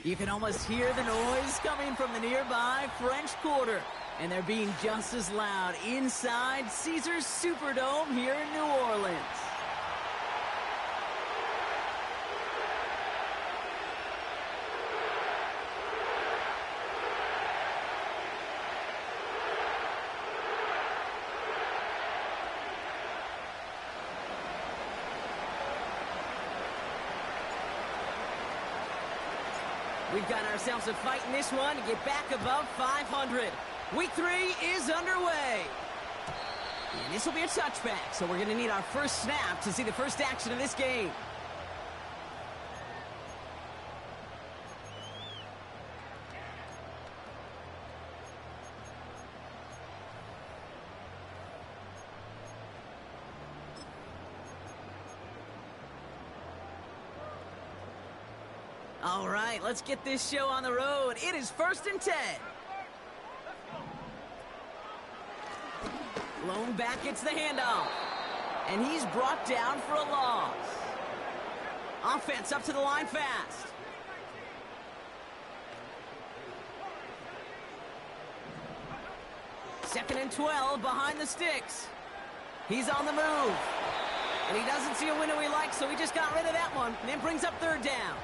You can almost hear the noise coming from the nearby French Quarter. And they're being just as loud inside Caesars Superdome here in New Orleans. We've got ourselves a fight in this one to get back above 500. Week 3 is underway. And this will be a touchback, so we're going to need our first snap to see the first action of this game. All right, let's get this show on the road. It is 1st and 10. Lone back gets the handoff. And he's brought down for a loss. Offense up to the line fast. Second and 12 behind the sticks. He's on the move. And he doesn't see a window he likes, so he just got rid of that one. And then brings up 3rd down.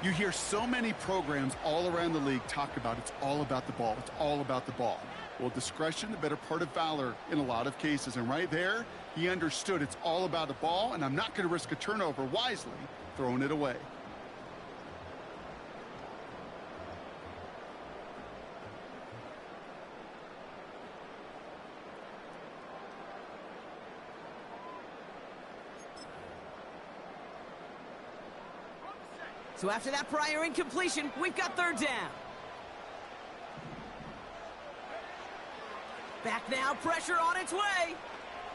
You hear so many programs all around the league talk about it's all about the ball. It's all about the ball. Well, discretion, the better part of valor in a lot of cases. And right there, he understood it's all about the ball, and I'm not going to risk a turnover wisely, throwing it away. So after that prior incompletion, we've got 3rd down. Back now, pressure on its way.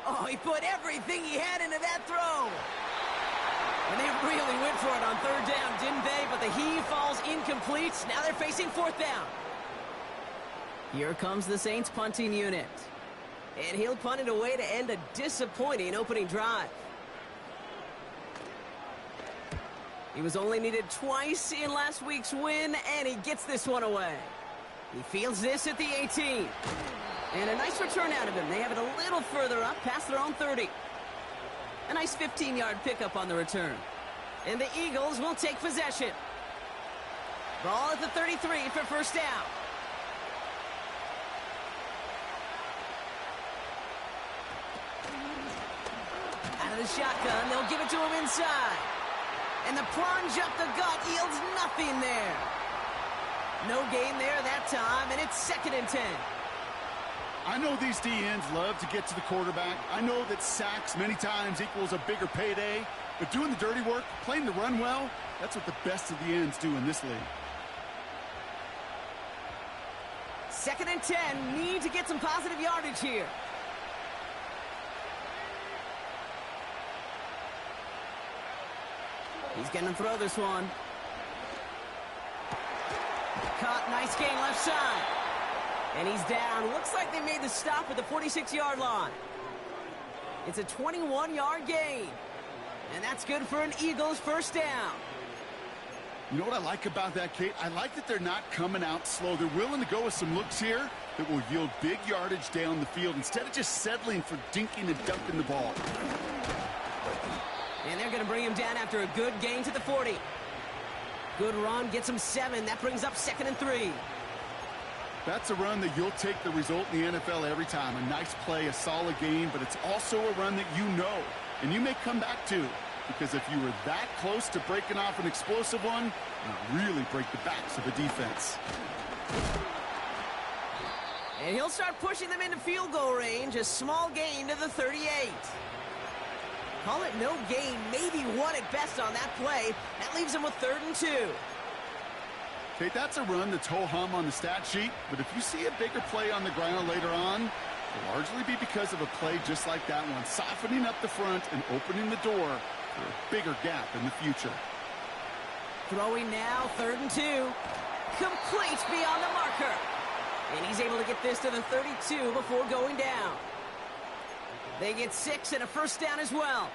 Oh, he put everything he had into that throw. And they really went for it on 3rd down, didn't they? But the heave falls incomplete. Now they're facing 4th down. Here comes the Saints punting unit. And he'll punt it away to end a disappointing opening drive. He was only needed twice in last week's win, and he gets this one away. He fields this at the 18. And a nice return out of him. They have it a little further up, past their own 30. A nice 15-yard pickup on the return. And the Eagles will take possession. Ball at the 33 for 1st down. Out of the shotgun, they'll give it to him inside. And the plunge up the gut yields nothing there. No gain there that time, and it's 2nd and 10. I know these DNs love to get to the quarterback. I know that sacks many times equals a bigger payday. But doing the dirty work, playing the run well, that's what the best of the ends do in this league. 2nd and 10, need to get some positive yardage here. He's going to throw this one. Caught, nice gain left side. And he's down. Looks like they made the stop at the 46-yard line. It's a 21-yard gain. And that's good for an Eagles 1st down. You know what I like about that, Kate? I like that they're not coming out slow. They're willing to go with some looks here that will yield big yardage down the field instead of just settling for dinking and dunking the ball. And they're going to bring him down after a good gain to the 40. Good run, gets him 7. That brings up 2nd and 3. That's a run that you'll take the result in the NFL every time. A nice play, a solid game, but it's also a run that you know, and you may come back to, because if you were that close to breaking off an explosive one, you really break the backs of the defense. And he'll start pushing them into field goal range. A small gain to the 38. Call it no gain, maybe one at best on that play. That leaves him with 3rd and 2. Kate, that's a run that's ho-hum on the stat sheet, but if you see a bigger play on the ground later on, it'll largely be because of a play just like that one, softening up the front and opening the door for a bigger gap in the future. Throwing now, 3rd and 2. Complete beyond the marker. And he's able to get this to the 32 before going down. They get 6 and a 1st down as well.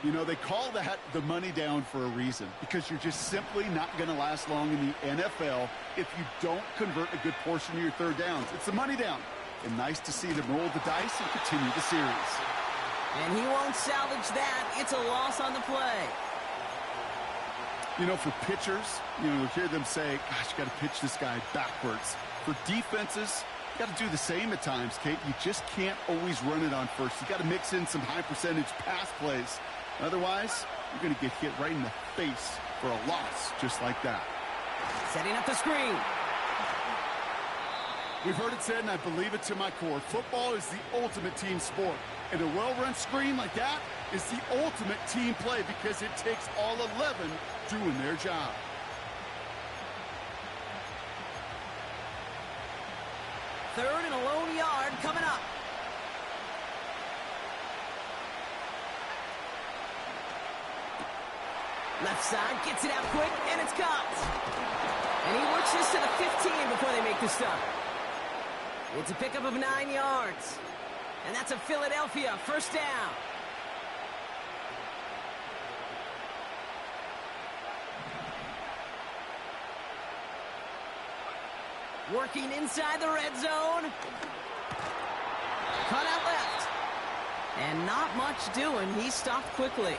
You know, they call that the money down for a reason, because you're just simply not going to last long in the NFL if you don't convert a good portion of your third downs. It's the money down. And nice to see them roll the dice and continue the series. And he won't salvage that. It's a loss on the play. You know, for pitchers, you'll hear them say, gosh, you got to pitch this guy backwards. For defenses, you got to do the same at times, Kate. You just can't always run it on first. You got to mix in some high percentage pass plays. Otherwise, you're going to get hit right in the face for a loss just like that. Setting up the screen. We've heard it said, and I believe it to my core, football is the ultimate team sport. And a well-run screen like that is the ultimate team play because it takes all 11 doing their job. Third and a lone yard coming up. Left side, gets it out quick, and it's caught. And he works this to the 15 before they make the stop. It's a pickup of 9 yards. And that's a Philadelphia first down. Working inside the red zone. Cut out left. And not much doing. He stopped quickly.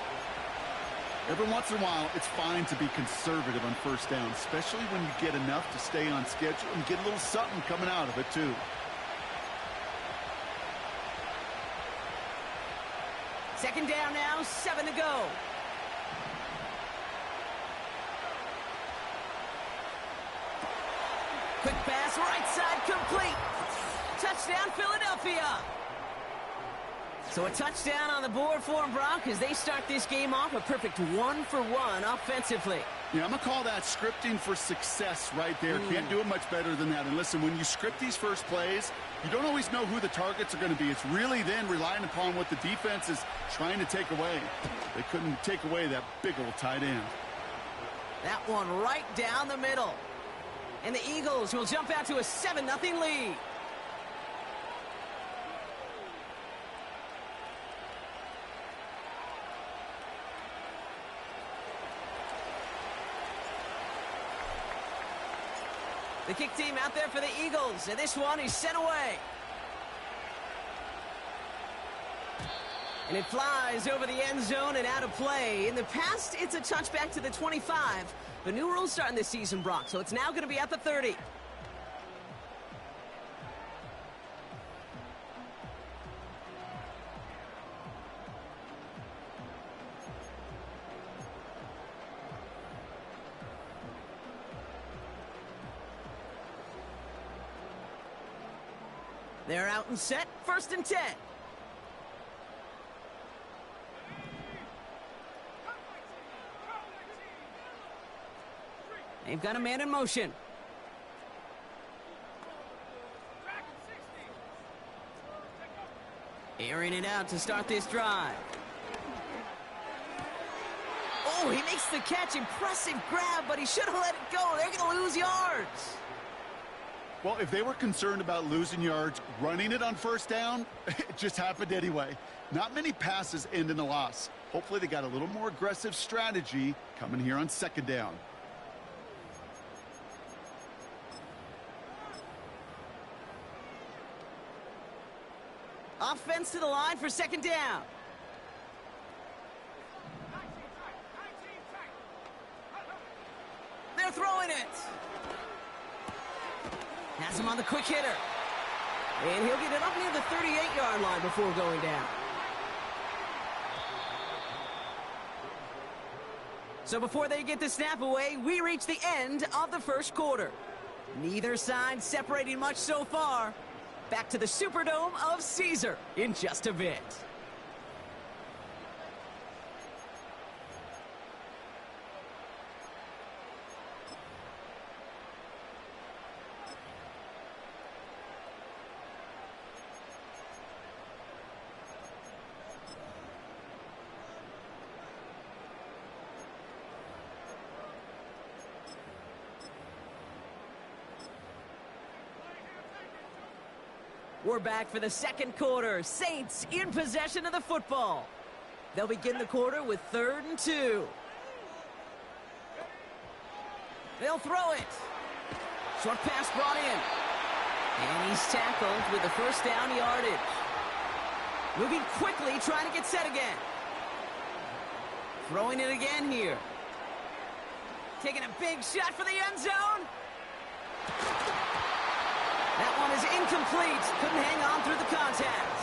Every once in a while, it's fine to be conservative on first down, especially when you get enough to stay on schedule and get a little something coming out of it, too. Second down now, 7 to go. Quick pass, right side, complete. Touchdown, Philadelphia. So a touchdown on the board for them, Brock, as they start this game off a perfect 1-for-1 offensively. Yeah, I'm going to call that scripting for success right there. Can't do it much better than that. And listen, when you script these first plays, you don't always know who the targets are going to be. It's really then relying upon what the defense is trying to take away. They couldn't take away that big old tight end. That one right down the middle. And the Eagles will jump out to a 7-0 lead. The kick team out there for the Eagles, and this one is sent away. And it flies over the end zone and out of play. In the past, it's a touchback to the 25. The new rules starting this season, Brock, so it's now going to be at the 30. They're out and set, 1st and 10. They've got a man in motion. Airing it out to start this drive. Oh, he makes the catch. Impressive grab, but he should have let it go. They're going to lose yards. Well, if they were concerned about losing yards, running it on first down, it just happened anyway. Not many passes end in a loss. Hopefully they got a little more aggressive strategy coming here on 2nd down. Offense to the line for 2nd down. They're throwing it. Has him on the quick hitter. And he'll get it up near the 38-yard line before going down. So before they get the snap away, we reach the end of the first quarter. Neither side separating much so far. Back to the Superdome of Caesar in just a bit. We're back for the second quarter. Saints in possession of the football. They'll begin the quarter with 3rd and 2. They'll throw it. Short pass brought in. And he's tackled with the first down yardage. Moving quickly, trying to get set again. Throwing it again here. Taking a big shot for the end zone. That one is incomplete. Couldn't hang on through the contact.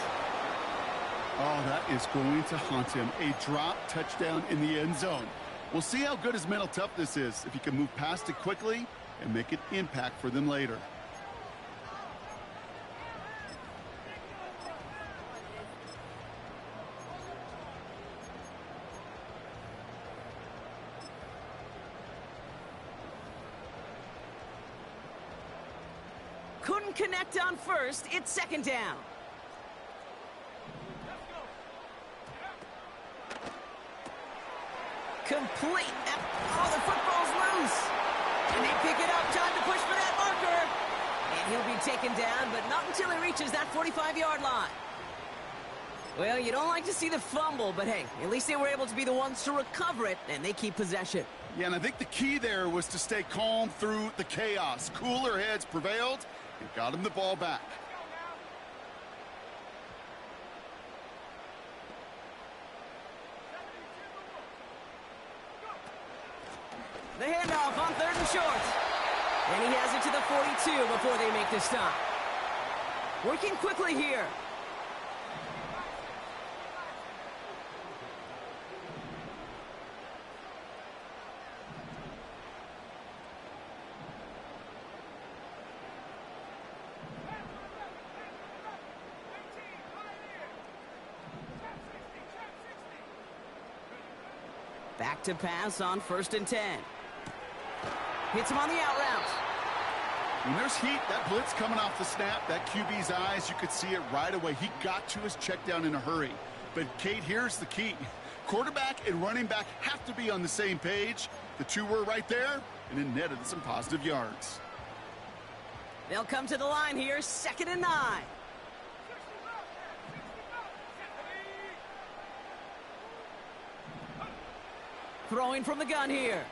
Oh, that is going to haunt him. A drop touchdown in the end zone. We'll see how good his mental toughness is if he can move past it quickly and make an impact for them later. Couldn't connect on first. It's 2nd down. Complete. Oh, the football's loose. And they pick it up. Time to push for that marker. And he'll be taken down, but not until he reaches that 45-yard line. Well, you don't like to see the fumble, but hey, at least they were able to be the ones to recover it, and they keep possession. Yeah, and I think the key there was to stay calm through the chaos. Cooler heads prevailed and got him the ball back. The handoff on 3rd and short. And he has it to the 42 before they make the stop. Working quickly here. Back to pass on 1st and 10. Hits him on the out route. When there's heat, that blitz coming off the snap, that QB's eyes, you could see it right away. He got to his check down in a hurry. But, Kate, here's the key. Quarterback and running back have to be on the same page. The two were right there, and it netted some positive yards. They'll come to the line here, 2nd and 9. Throwing from the gun here.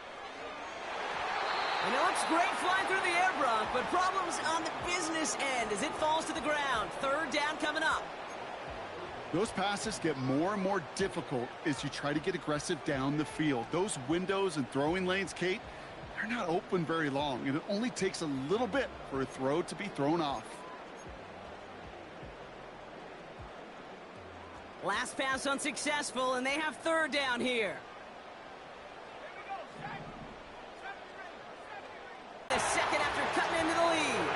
And it looks great flying through the air, Brock, but problems on the business end as it falls to the ground. 3rd down coming up. Those passes get more and more difficult as you try to get aggressive down the field. Those windows and throwing lanes, Kate, they're not open very long, and it only takes a little bit for a throw to be thrown off. Last pass unsuccessful, and they have 3rd down here. The second after cutting into the lead.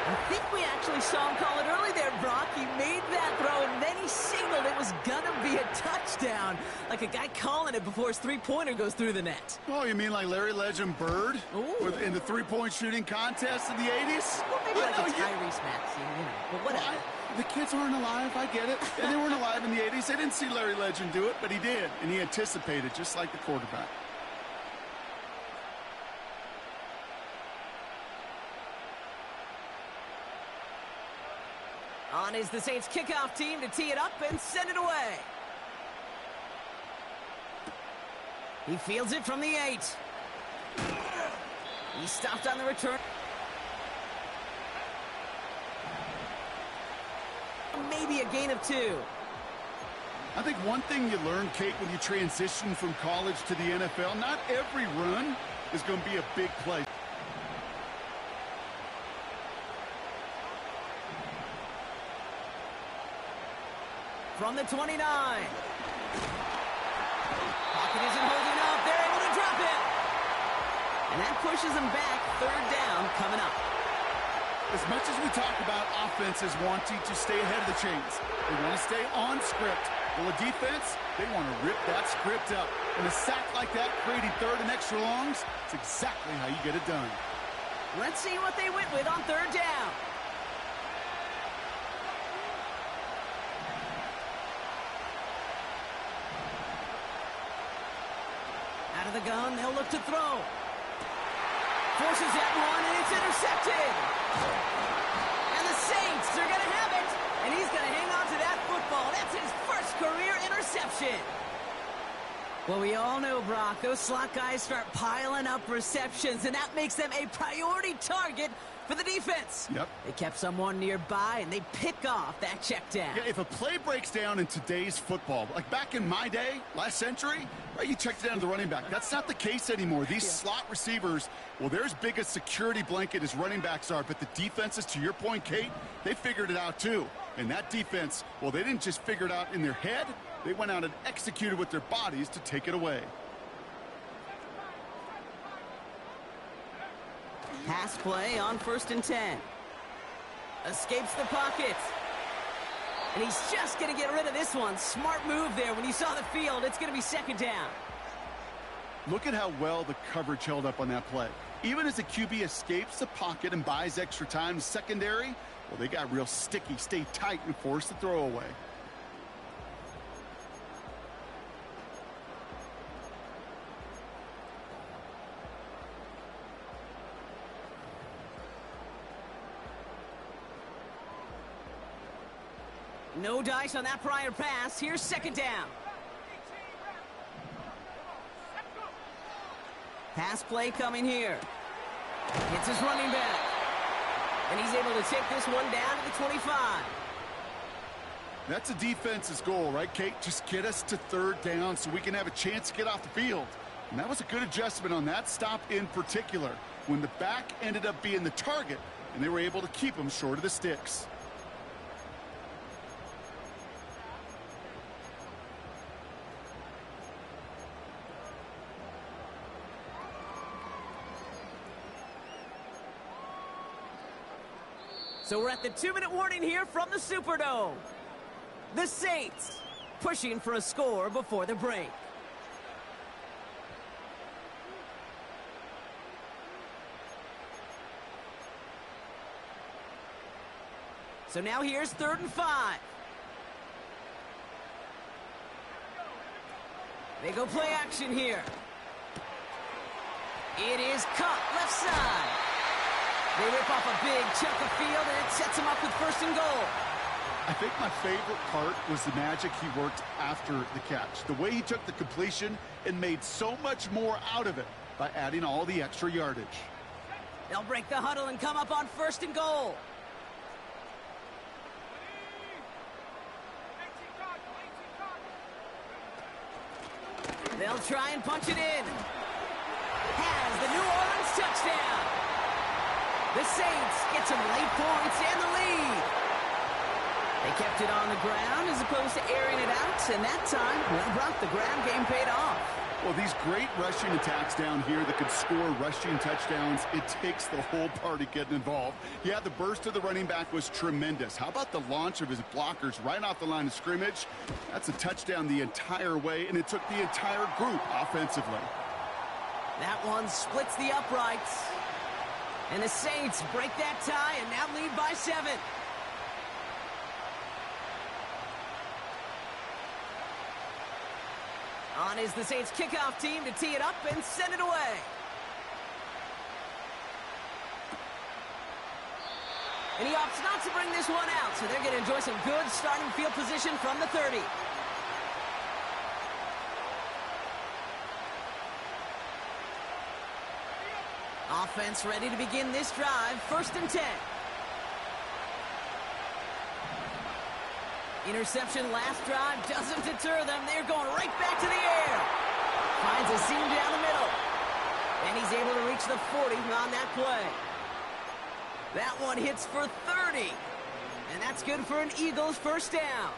I think we actually saw him call it early there, Brock. He made that throw, and then he signaled it was going to be a touchdown. Like a guy calling it before his three-pointer goes through the net. Oh, you mean like Larry Legend Bird in the three-point shooting contest in the 80s? Well, maybe like a Tyrese Maxey, you know, but whatever. Well, the kids aren't alive, I get it. And they weren't alive in the 80s. They didn't see Larry Legend do it, but he did. And he anticipated, just like the quarterback. On is the Saints kickoff team to tee it up and send it away. He fields it from the 8. He stopped on the return. Maybe a gain of 2. I think one thing you learn, Kate, when you transition from college to the NFL, not every run is going to be a big play. From the 29. Pocket isn't holding up. They're able to drop it. And that pushes them back. 3rd down coming up. As much as we talk about offenses wanting to stay ahead of the chains, they want to stay on script. Well, the defense, they want to rip that script up. And a sack like that, creating 3rd and extra longs, it's exactly how you get it done. Let's see what they went with on 3rd down. Out of the gun, they'll look to throw. Forces that one, and it's intercepted. And the Saints are going to have it. And he's going to hang on to that football. That's his first career interception. Well, we all know, Brock, those slot guys start piling up receptions, and that makes them a priority target for the defense. Yep. They kept someone nearby, and they pick off that check down. Yeah, if a play breaks down in today's football, like back in my day, last century, right, you checked it down to the running back. That's not the case anymore. These slot receivers, well, they're as big a security blanket as running backs are, but the defenses, to your point, Kate, they figured it out too. And that defense, well, they didn't just figure it out in their head. They went out and executed with their bodies to take it away. Pass play on 1st and 10. Escapes the pocket. And he's just going to get rid of this one. Smart move there. When you saw the field, it's going to be 2nd down. Look at how well the coverage held up on that play. Even as the QB escapes the pocket and buys extra time, secondary, well, they got real sticky, stay tight, and force the throw away. No dice on that prior pass. Here's 2nd down. Pass play coming here. It's his running back. And he's able to take this one down to the 25. That's a defense's goal, right, Kate? Just get us to 3rd down so we can have a chance to get off the field. And that was a good adjustment on that stop in particular, when the back ended up being the target, and they were able to keep him short of the sticks. So we're at the 2-minute warning here from the Superdome. The Saints pushing for a score before the break. So now here's 3rd and 5. They go play action here. It is cut left side. They rip off a big chunk of field, and it sets him up with 1st and goal. I think my favorite part was the magic he worked after the catch. The way he took the completion and made so much more out of it by adding all the extra yardage. They'll break the huddle and come up on 1st and goal. They'll try and punch it in. Has the New Orleans touchdown. The Saints get some late points and the lead. They kept it on the ground as opposed to airing it out, and that time, well, Brock, the ground game paid off. Well, these great rushing attacks down here that could score rushing touchdowns, it takes the whole party getting involved. Yeah, the burst of the running back was tremendous. How about the launch of his blockers right off the line of scrimmage? That's a touchdown the entire way, and it took the entire group offensively. That one splits the uprights. And the Saints break that tie and now lead by 7. On is the Saints kickoff team to tee it up and send it away. And he opts not to bring this one out, so they're going to enjoy some good starting field position from the 30. Offense ready to begin this drive. 1st and 10. Interception last drive doesn't deter them. They're going right back to the air. Finds a seam down the middle. And he's able to reach the 40 on that play. That one hits for 30. And that's good for an Eagles 1st down.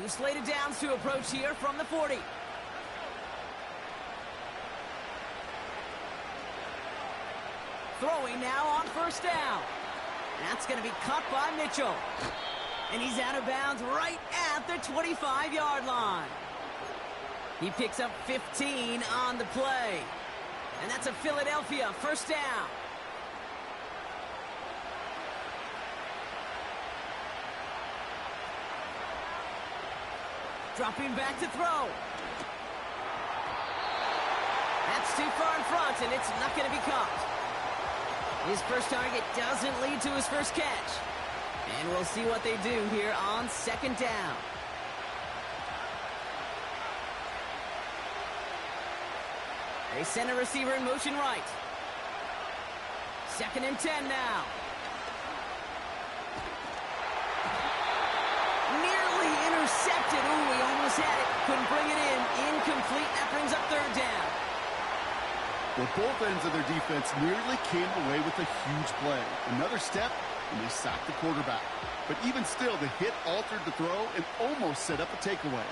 New slated downs to approach here from the 40. Throwing now on 1st down. That's going to be cut by Mitchell. And he's out of bounds right at the 25-yard line. He picks up 15 on the play. And that's a Philadelphia 1st down. Dropping back to throw. That's too far in front, and it's not going to be caught. His first target doesn't lead to his first catch. And we'll see what they do here on second down. They send a receiver in motion right. 2nd and 10 now. Nearly intercepted. Ooh, he almost had it. Couldn't bring it in. Incomplete. That brings up 3rd down. Well, both ends of their defense nearly came away with a huge play. Another step, and they sacked the quarterback. But even still, the hit altered the throw and almost set up a takeaway.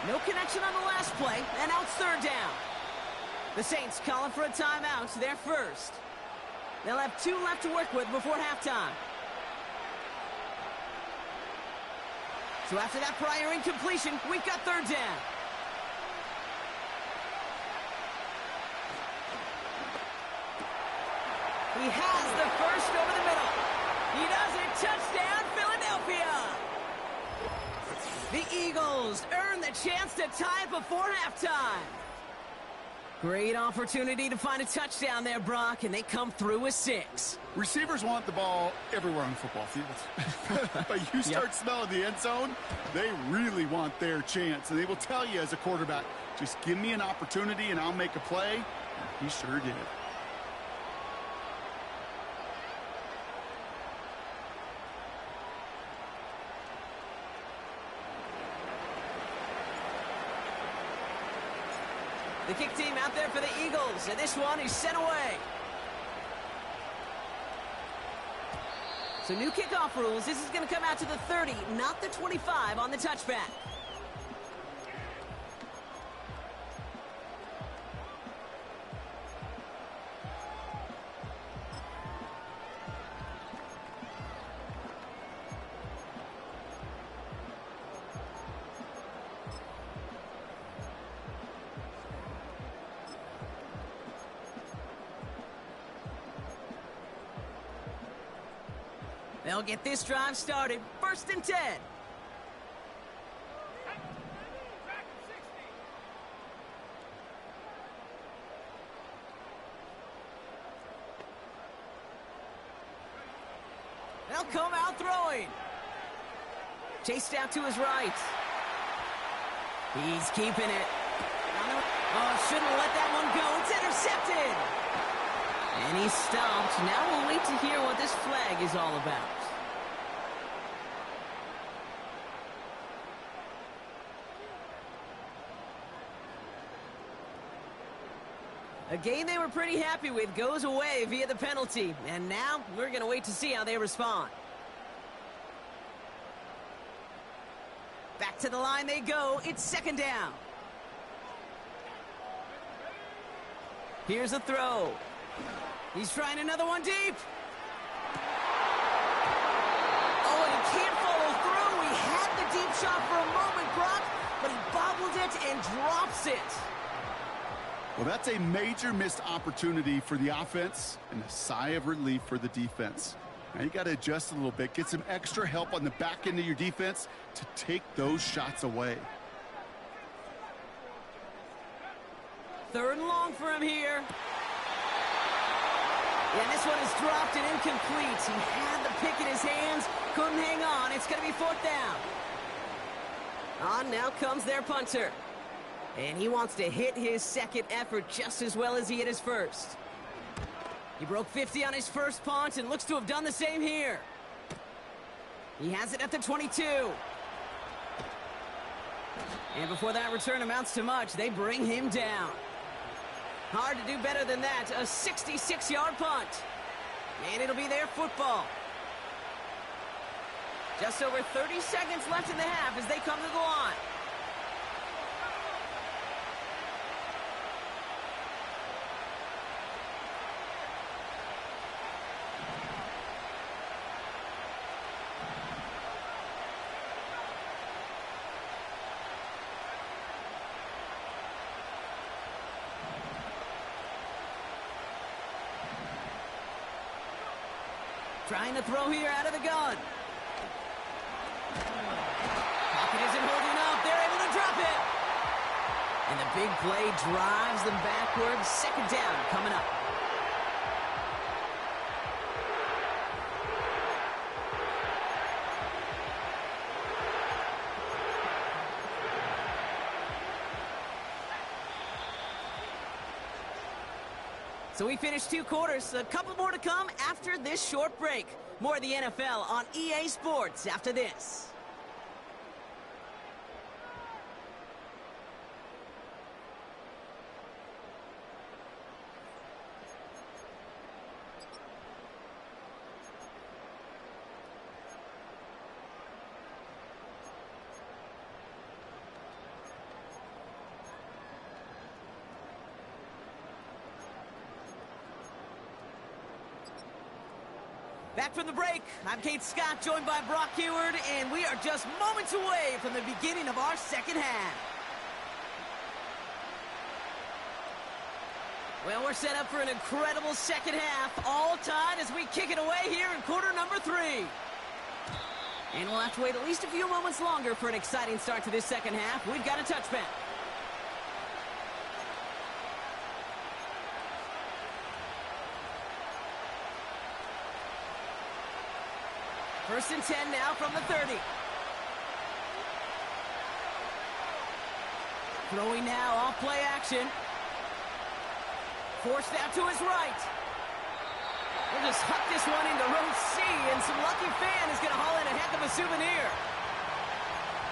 No connection on the last play, and now it's 3rd down. The Saints calling for a timeout, their first. They'll have 2 left to work with before halftime. So after that prior incompletion, we've got 3rd down. He has the first over the middle. He does it. Touchdown, Philadelphia. The Eagles earn the chance to tie it before halftime. Great opportunity to find a touchdown there, Brock, and they come through with 6. Receivers want the ball everywhere on the football field. But you start smelling the end zone, they really want their chance. And they will tell you as a quarterback, just give me an opportunity and I'll make a play. And he sure did. The kick team out there for the Eagles, and this one is sent away. So new kickoff rules. This is going to come out to the 30, not the 25 on the touchback. They'll get this drive started. 1st and 10. They'll come out throwing. Chased out to his right. He's keeping it. Oh, shouldn't let that one go. It's intercepted. And he's stopped. Now we'll wait to hear what this flag is all about. A game they were pretty happy with goes away via the penalty. And now we're going to wait to see how they respond. Back to the line they go. It's 2nd down. Here's a throw. He's trying another one deep. Oh, and he can't follow through. He had the deep shot for a moment, Brock, but he bobbled it and drops it. Well, that's a major missed opportunity for the offense and a sigh of relief for the defense. Now you got to adjust a little bit, get some extra help on the back end of your defense to take those shots away. 3rd and long for him here. Yeah, this one is dropped and incomplete. He had the pick in his hands, couldn't hang on. It's going to be 4th down. On now comes their punter. And he wants to hit his 2nd effort just as well as he hit his 1st. He broke 50 on his 1st punt and looks to have done the same here. He has it at the 22. And before that return amounts to much, they bring him down. Hard to do better than that. A 66-yard punt. And it'll be their football. Just over 30 seconds left in the half as they come to the line. Trying to throw here out of the gun. Pocket isn't holding up. They're able to drop it. And the big play drives them backwards. 2nd down coming up. So we finished 2 quarters. A couple more to come after this short break. More of the NFL on EA Sports after this. Back from the break, I'm Kate Scott, joined by Brock Heward, and we are just moments away from the beginning of our second half. Well, we're set up for an incredible second half, all tied as we kick it away here in quarter number 3. And we'll have to wait at least a few moments longer for an exciting start to this second half. We've got a touchback. First and 10 now from the 30. Throwing now off play action. Forced out to his right. We'll just huck this one into row C, and some lucky fan is going to haul in a heck of a souvenir.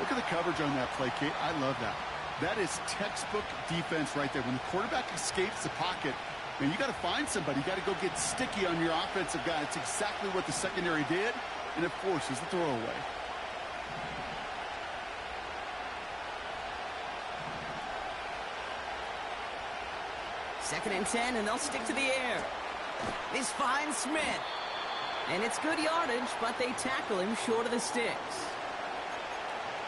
Look at the coverage on that play, Kate. I love that. That is textbook defense right there. When the quarterback escapes the pocket, man, you got to find somebody. You got to go get sticky on your offensive guy. It's exactly what the secondary did. And it forces the throwaway. Second and 10, and they'll stick to the air. This finds Smith. And it's good yardage, but they tackle him short of the sticks.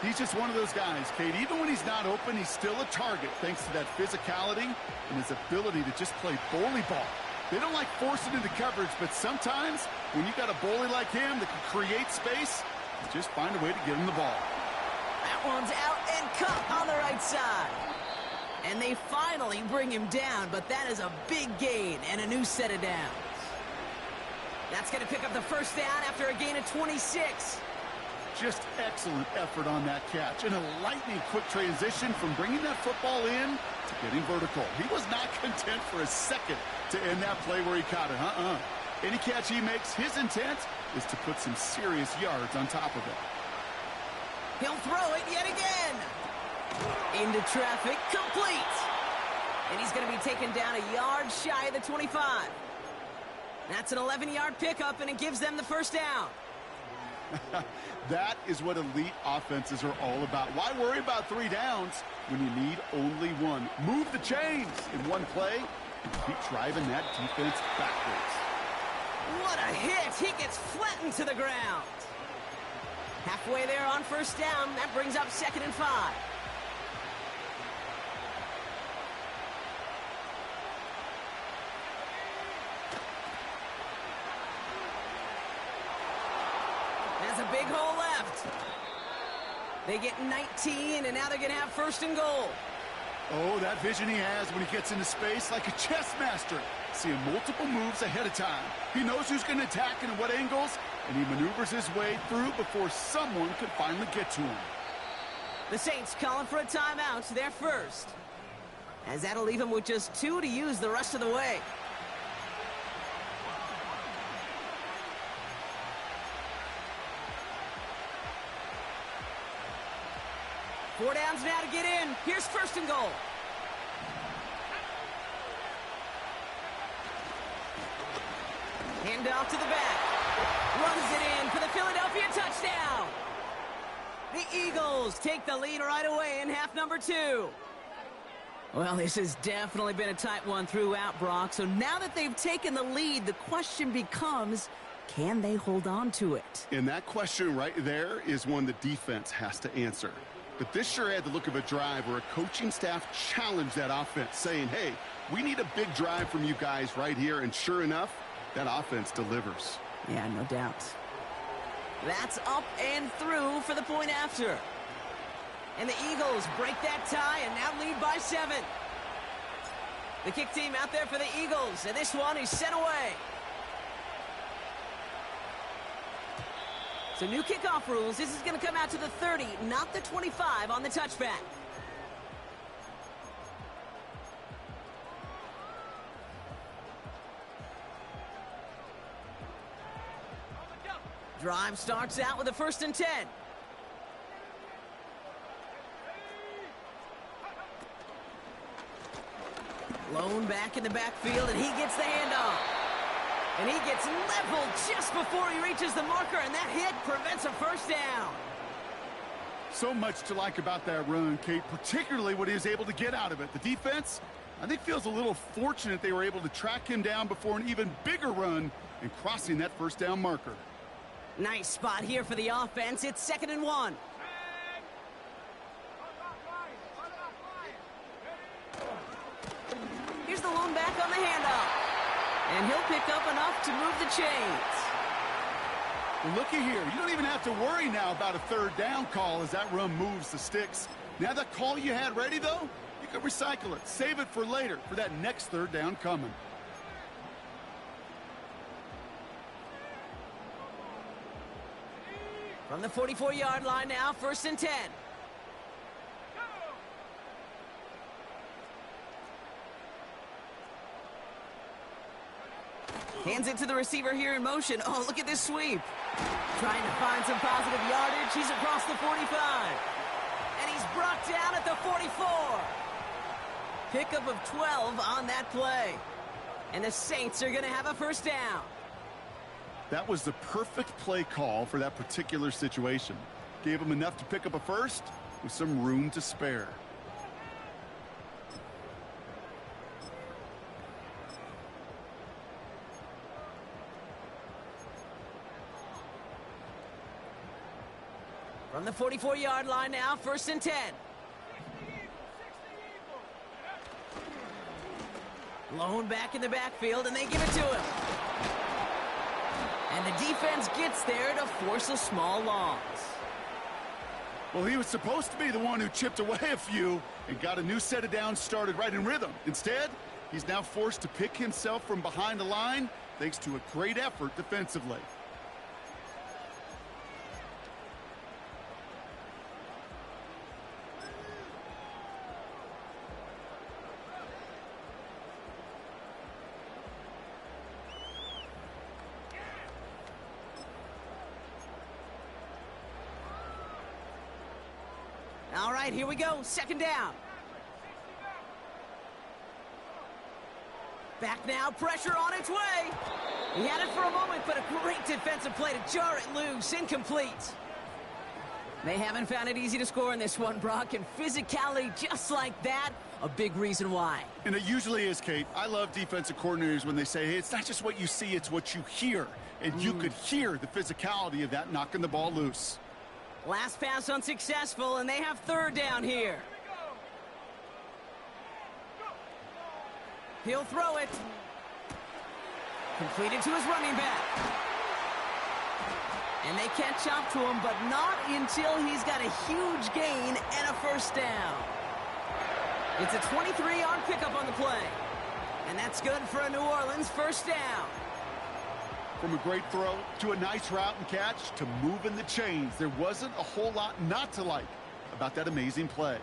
He's just one of those guys, Kate. Even when he's not open, he's still a target thanks to that physicality and his ability to just play bully ball. They don't like forcing into coverage, but sometimes when you got a bully like him that can create space, you just find a way to get him the ball. That one's out and cut on the right side. And they finally bring him down, but that is a big gain and a new set of downs. That's going to pick up the first down after a gain of 26. Just excellent effort on that catch. And a lightning quick transition from bringing that football in to getting vertical. He was not content for a second to end that play where he caught it. Any catch he makes, his intent is to put some serious yards on top of it. He'll throw it yet again. Into traffic, complete. And he's going to be taken down a yard shy of the 25. That's an 11-yard pickup, and it gives them the first down. That is what elite offenses are all about. Why worry about 3 downs when you need only 1? Move the chains in one play and keep driving that defense backwards. What a hit. He gets flattened to the ground. Halfway there on first down. That brings up 2nd and 5. There's a big hole left. They get 19, and now they're going to have 1st and goal. Oh, that vision he has when he gets into space like a chess master. Seeing multiple moves ahead of time. He knows who's going to attack and at what angles, and he maneuvers his way through before someone can finally get to him. The Saints calling for a timeout. They're first. As that'll leave him with just 2 to use the rest of the way. Four downs now to get in. Here's 1st and goal. Hand off to the back. Runs it in for the Philadelphia touchdown. The Eagles take the lead right away in half number 2. Well, this has definitely been a tight one throughout, Brock. So now that they've taken the lead, the question becomes, can they hold on to it? And that question right there is one the defense has to answer. But this sure had the look of a drive where a coaching staff challenged that offense, saying, hey, we need a big drive from you guys right here. And sure enough, that offense delivers. Yeah, no doubt. That's up and through for the point after. And the Eagles break that tie and now lead by 7. The kick team out there for the Eagles, and this one is sent away. So new kickoff rules. This is going to come out to the 30, not the 25 on the touchback. Drive starts out with a 1st and 10. Lone back in the backfield, and he gets the handoff. And he gets leveled just before he reaches the marker, and that hit prevents a 1st down. So much to like about that run, Kate, particularly what he was able to get out of it. The defense, I think, feels a little fortunate they were able to track him down before an even bigger run and crossing that 1st down marker. Nice spot here for the offense. It's 2nd and 1. Here's the lone back on the handoff. And he'll pick up enough to move the chains. Well, looky here. You don't even have to worry now about a 3rd down call as that run moves the sticks. Now that call you had ready, though, you can recycle it. Save it for later for that next 3rd down coming. From the 44-yard line now, 1st and 10. Hands it to the receiver here in motion. Oh, look at this sweep. Trying to find some positive yardage. He's across the 45. And he's brought down at the 44. Pickup of 12 on that play. And the Saints are going to have a 1st down. That was the perfect play call for that particular situation. Gave him enough to pick up a 1st with some room to spare. From the 44-yard line now, 1st and 10. Lone back in the backfield, and they give it to him. And the defense gets there to force a small loss. Well, he was supposed to be the one who chipped away a few and got a new set of downs started right in rhythm. Instead, he's now forced to pick himself from behind the line thanks to a great effort defensively. All right, here we go. 2nd down. Back now, pressure on its way. He had it for a moment, but a great defensive play to jar it loose. Incomplete. They haven't found it easy to score in this one, Brock, and physicality just like that, a big reason why. And it usually is, Kate. I love defensive coordinators when they say, hey, it's not just what you see, it's what you hear. And you could hear the physicality of that knocking the ball loose. Last pass unsuccessful, and they have 3rd down here. He'll throw it. Completed to his running back. And they catch up to him, but not until he's got a huge gain and a 1st down. It's a 23-yard pickup on the play. And that's good for a New Orleans 1st down. From a great throw to a nice route and catch to moving the chains, there wasn't a whole lot not to like about that amazing play.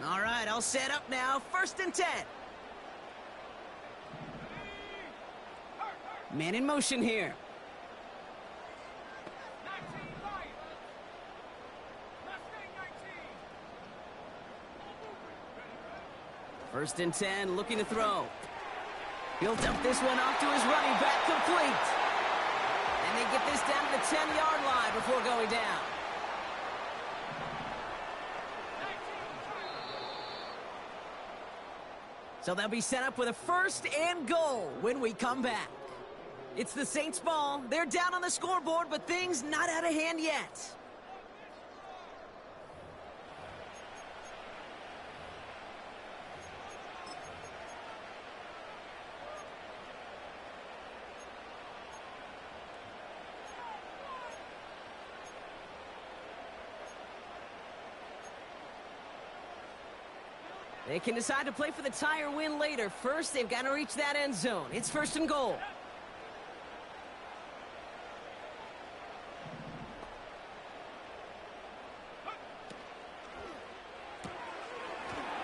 All right, I'll set up now. 1st and 10. Man in motion here. First and 10, looking to throw. He'll dump this one off to his running back, complete. And they get this down to the 10-yard line before going down. So they'll be set up with a 1st and goal when we come back. It's the Saints ball. They're down on the scoreboard, but things not out of hand yet. They can decide to play for the tie or win later. First, they've got to reach that end zone. It's 1st and goal.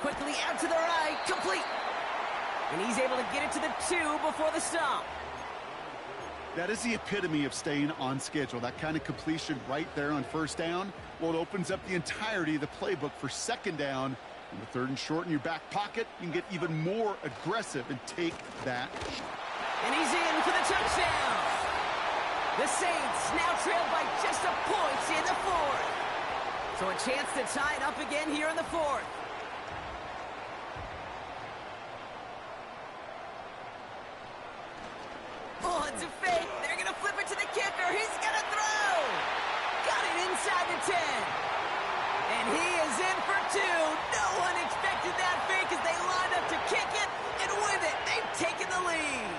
Quickly out to the right, complete. And he's able to get it to the 2 before the stop. That is the epitome of staying on schedule. That kind of completion right there on first down, well, it opens up the entirety of the playbook for second down. And with 3rd and short in your back pocket, you can get even more aggressive and take that. And he's in for the touchdown. The Saints now trailed by just a point in the 4th. So a chance to tie it up again here in the 4th. Oh, it's a fake. They're going to flip it to the kicker. He's going to throw. Got it inside the 10. And he is in for 2. No one expected that fake as they lined up to kick it. And with it, they've taken the lead.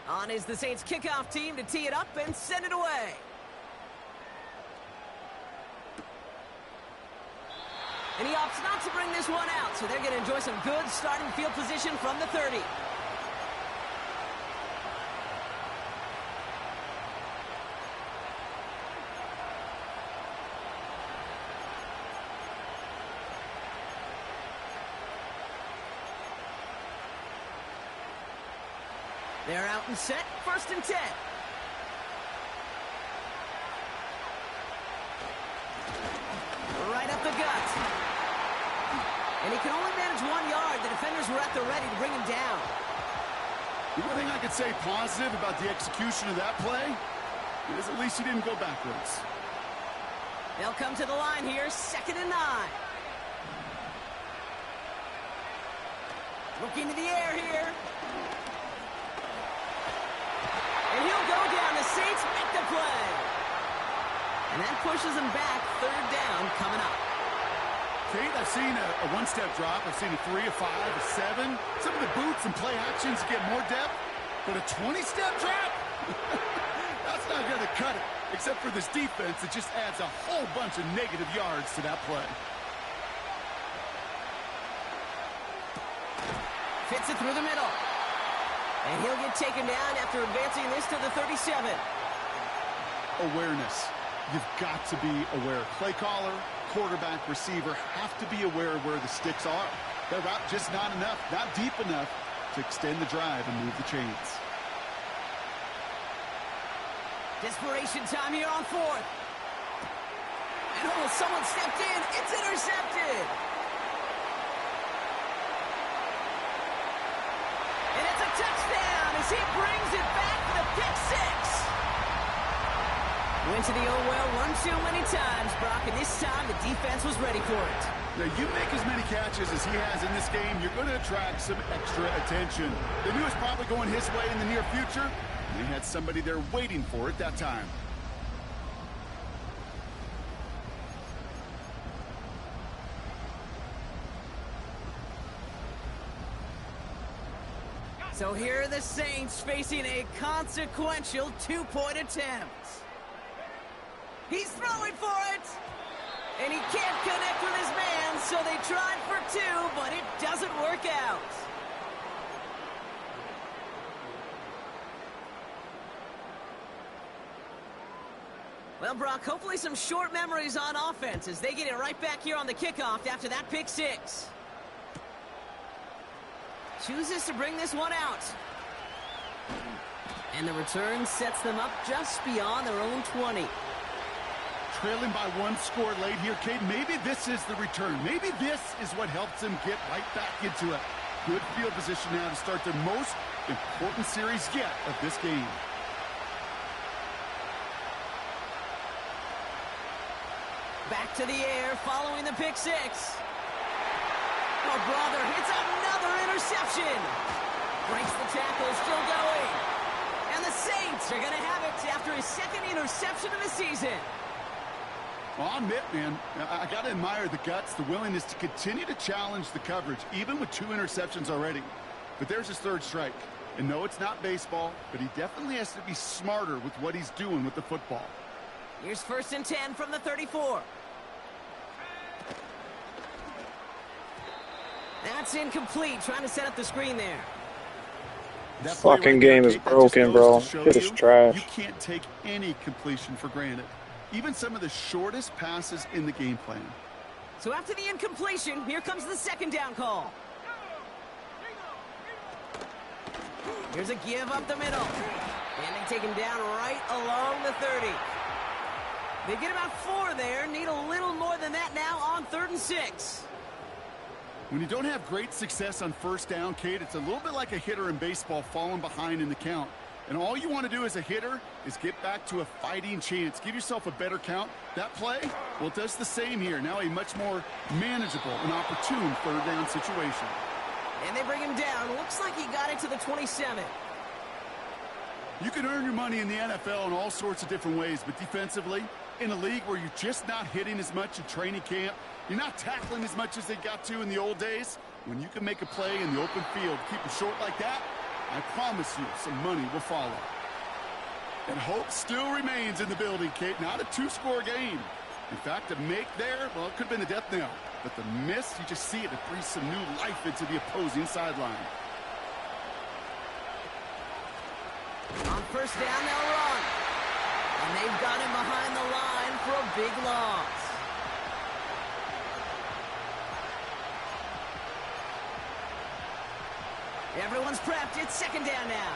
On is the Saints kickoff team to tee it up and send it away. And he opts not to bring this one out, so they're going to enjoy some good starting field position from the 30. They're out and set, 1st and 10. Right up the gut. And he can only manage 1 yard. The defenders were at the ready to bring him down. The one thing I could say positive about the execution of that play is at least he didn't go backwards. They'll come to the line here, 2nd and 9. Looking to the air here. And he'll go down. The Saints make the play. And that pushes him back. 3rd down coming up. Kate, I've seen a 1-step drop. I've seen a 3, a 5, a 7. Some of the boots and play actions get more depth. But a 20-step drop? That's not going to cut it. Except for this defense, it just adds a whole bunch of negative yards to that play. Fits it through the middle. And he'll get taken down after advancing this to the 37. Awareness. You've got to be aware. Play caller, quarterback, receiver have to be aware of where the sticks are. That route just not enough, not deep enough to extend the drive and move the chains. Desperation time here on 4th. And oh, someone stepped in. It's intercepted. And it's a touchdown as he brings it back for the pick 6. Went to the oh-well one too many times, Brock, and this time the defense was ready for it. Now, you make as many catches as he has in this game, you're going to attract some extra attention. They knew it was probably going his way in the near future. They had somebody there waiting for it that time. So here are the Saints facing a consequential 2-point attempt. He's throwing for it. And he can't connect with his man, so they tried for 2, but it doesn't work out. Well, Brock, hopefully some short memories on offense as they get it right back here on the kickoff after that pick 6. Chooses to bring this one out. And the return sets them up just beyond their own 20. Trailing by 1 score late here, Kate. Maybe this is the return. Maybe this is what helps them get right back into it. Good field position now to start their most important series yet of this game. Back to the air following the pick 6. Oh, brother, it's another interception. Breaks the tackle, still going. And the Saints are going to have it after his 2nd interception of the season. Well, I'll admit, man, I got to admire the guts, the willingness to continue to challenge the coverage, even with 2 interceptions already. But there's his 3rd strike. And no, it's not baseball, but he definitely has to be smarter with what he's doing with the football. Here's 1st and 10 from the 34. That's incomplete, trying to set up the screen there. That fucking game is broken, bro. Shit is trash. You can't take any completion for granted. Even some of the shortest passes in the game plan. So after the incompletion, here comes the 2nd down call. Here's a give up the middle. And they take him down right along the 30. They get about 4 there. Need a little more than that now on 3rd and 6. When you don't have great success on first down, Kate, it's a little bit like a hitter in baseball falling behind in the count. And all you want to do as a hitter is get back to a fighting chance. Give yourself a better count. That play, well, it does the same here. Now a much more manageable and opportune 3rd down situation. And they bring him down. Looks like he got it to the 27. You can earn your money in the NFL in all sorts of different ways, but defensively, in a league where you're just not hitting as much in training camp, you're not tackling as much as they got to in the old days, when you can make a play in the open field, keep it short like that, I promise you some money will follow. And hope still remains in the building, Kate. Not a 2-score game. In fact, a make there, well, it could have been a death knell. But the miss, you just see it breathes some new life into the opposing sideline. On first down, they'll run. And they've got him behind the line for a big loss. Everyone's prepped. It's 2nd down now.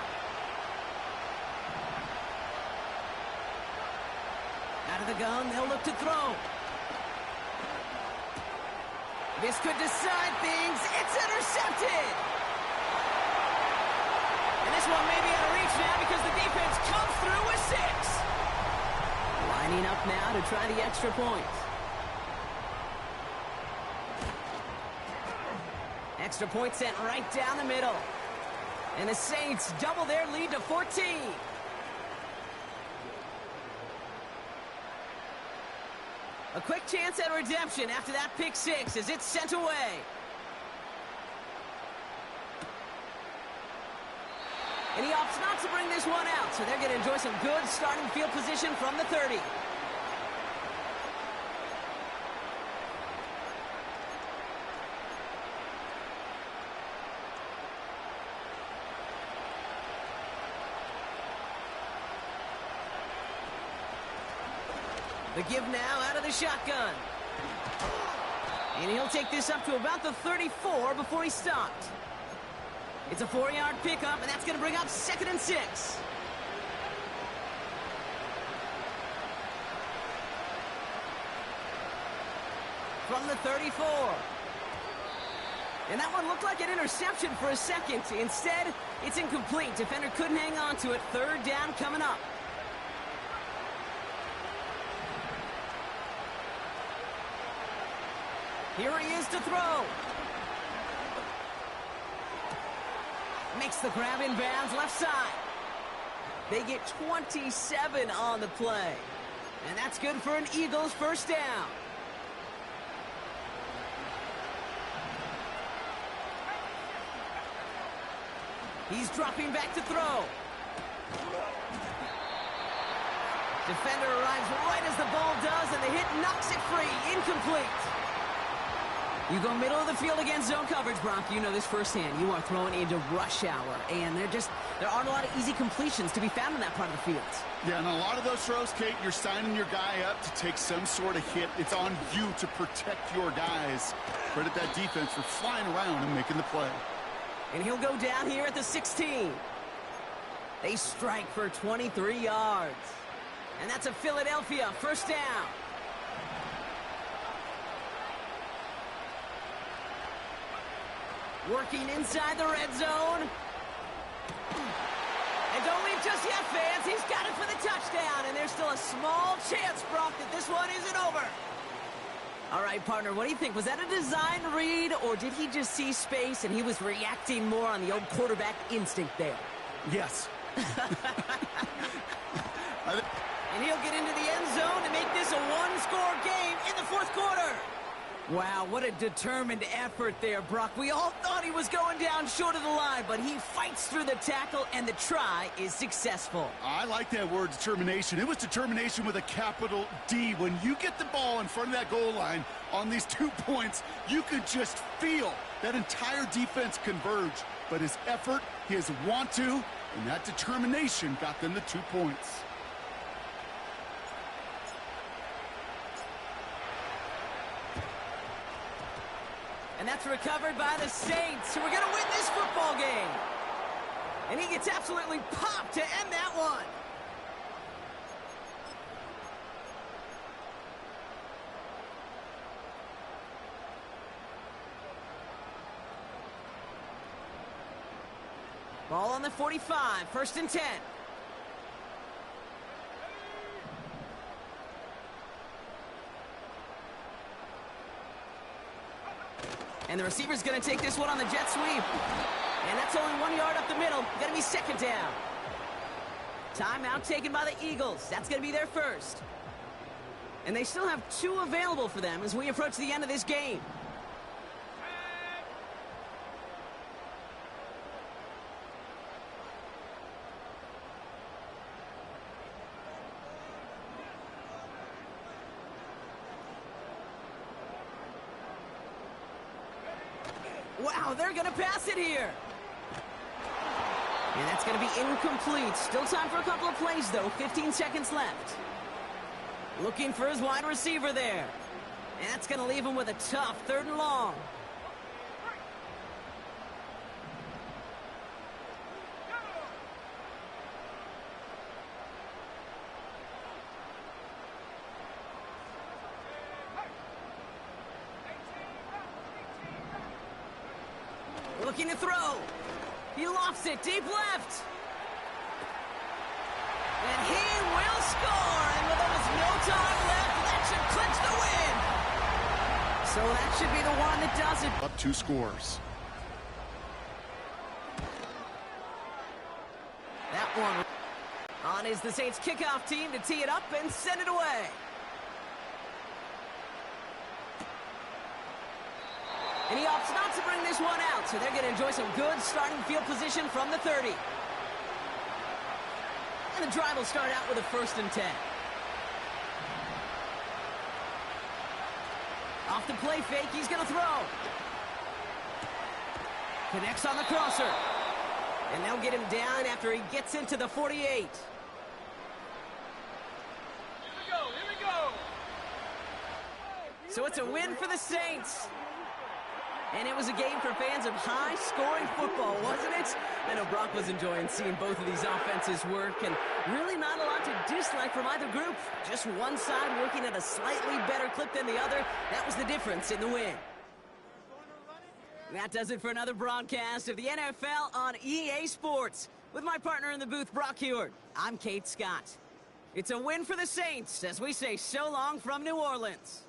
Out of the gun, they'll look to throw. This could decide things. It's intercepted. And this one may be out of reach now because the defense comes through with 6. Lining up now to try the extra point. Extra point sent right down the middle. And the Saints double their lead to 14. A quick chance at redemption after that pick 6 as it's sent away. And he opts not to bring this one out, so they're going to enjoy some good starting field position from the 30. The give now out of the shotgun. And he'll take this up to about the 34 before he stopped. It's a 4-yard pickup, and that's going to bring up 2nd and 6. From the 34. And that one looked like an interception for a second. Instead, it's incomplete. Defender couldn't hang on to it. 3rd down coming up. Here he is to throw. Makes the grab in bounds left side. They get 27 on the play. And that's good for an Eagles 1st down. He's dropping back to throw. Defender arrives right as the ball does, and the hit knocks it free. Incomplete. You go middle of the field against zone coverage, Brock. You know this firsthand. You are throwing into rush hour, and there aren't a lot of easy completions to be found in that part of the field. Yeah, and a lot of those throws, Kate, you're signing your guy up to take some sort of hit. It's on you to protect your guys. Credit that defense for flying around and making the play. And he'll go down here at the 16. They strike for 23 yards. And that's a Philadelphia 1st down. Working inside the red zone. And don't leave just yet, fans. He's got it for the touchdown. And there's still a small chance, Brock, that this one isn't over. All right, partner, what do you think? Was that a design read, or did he just see space and he was reacting more on the old quarterback instinct there? Yes. And he'll get into the end zone to make this a 1-score game in the 4th quarter. Wow, what a determined effort there, Brock. We all thought he was going down short of the line, but he fights through the tackle, and the try is successful. I like that word, determination. It was determination with a capital D. When you get the ball in front of that goal line on these 2 points, you could just feel that entire defense converge. But his effort, his want to, and that determination got them the 2 points. And that's recovered by the Saints, who are going to win this football game. And he gets absolutely popped to end that one. Ball on the 45, 1st and 10. And the receiver's going to take this one on the jet sweep. And that's only 1 yard up the middle. Going to be 2nd down. Timeout taken by the Eagles. That's going to be their first. And they still have 2 available for them as we approach the end of this game. Wow, they're going to pass it here. And that's going to be incomplete. Still time for a couple of plays, though. 15 seconds left. Looking for his wide receiver there. And that's going to leave him with a tough 3rd and long. Looking to throw. He lofts it deep left. And he will score. And with almost no time left, that should clinch the win. So that should be the one that does it. Up 2 scores. That one on is the Saints kickoff team to tee it up and send it away. And he opts not to bring this one out, so they're going to enjoy some good starting field position from the 30. And the drive will start out with a 1st and 10. Off the play fake, he's going to throw. Connects on the crosser. And they'll get him down after he gets into the 48. Here we go. So it's a win for the Saints. And it was a game for fans of high-scoring football, wasn't it? I know Brock was enjoying seeing both of these offenses work, and really not a lot to dislike from either group. Just one side working at a slightly better clip than the other. That was the difference in the win. That does it for another broadcast of the NFL on EA Sports. With my partner in the booth, Brock Heward, I'm Kate Scott. It's a win for the Saints as we say so long from New Orleans.